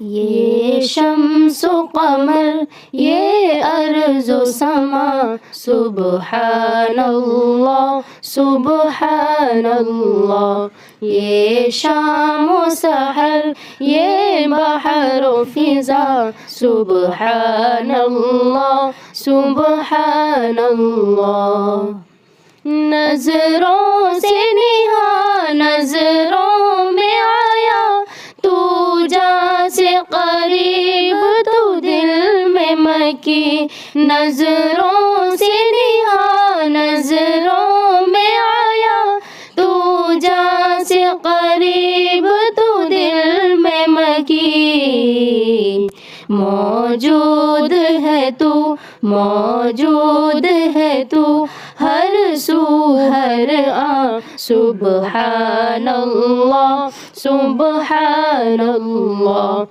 یہ شمس و قمر، یہ ارض و سما، سبحان اللہ سبحان اللہ. یہ شام و سحر، یہ بحر و فضا، سبحان اللہ سبحان اللہ. نظروں سے نہا نظروں میں آیا، تو جاں سے قریب تو دل میں مکی. نظروں سے نہا نظروں میں آیا، تو جاں سے قریب تو دل میں مکی. موجود ہے تو موجود ہے تو ہر سو ہر آن، سبحان اللہ سبحان اللہ.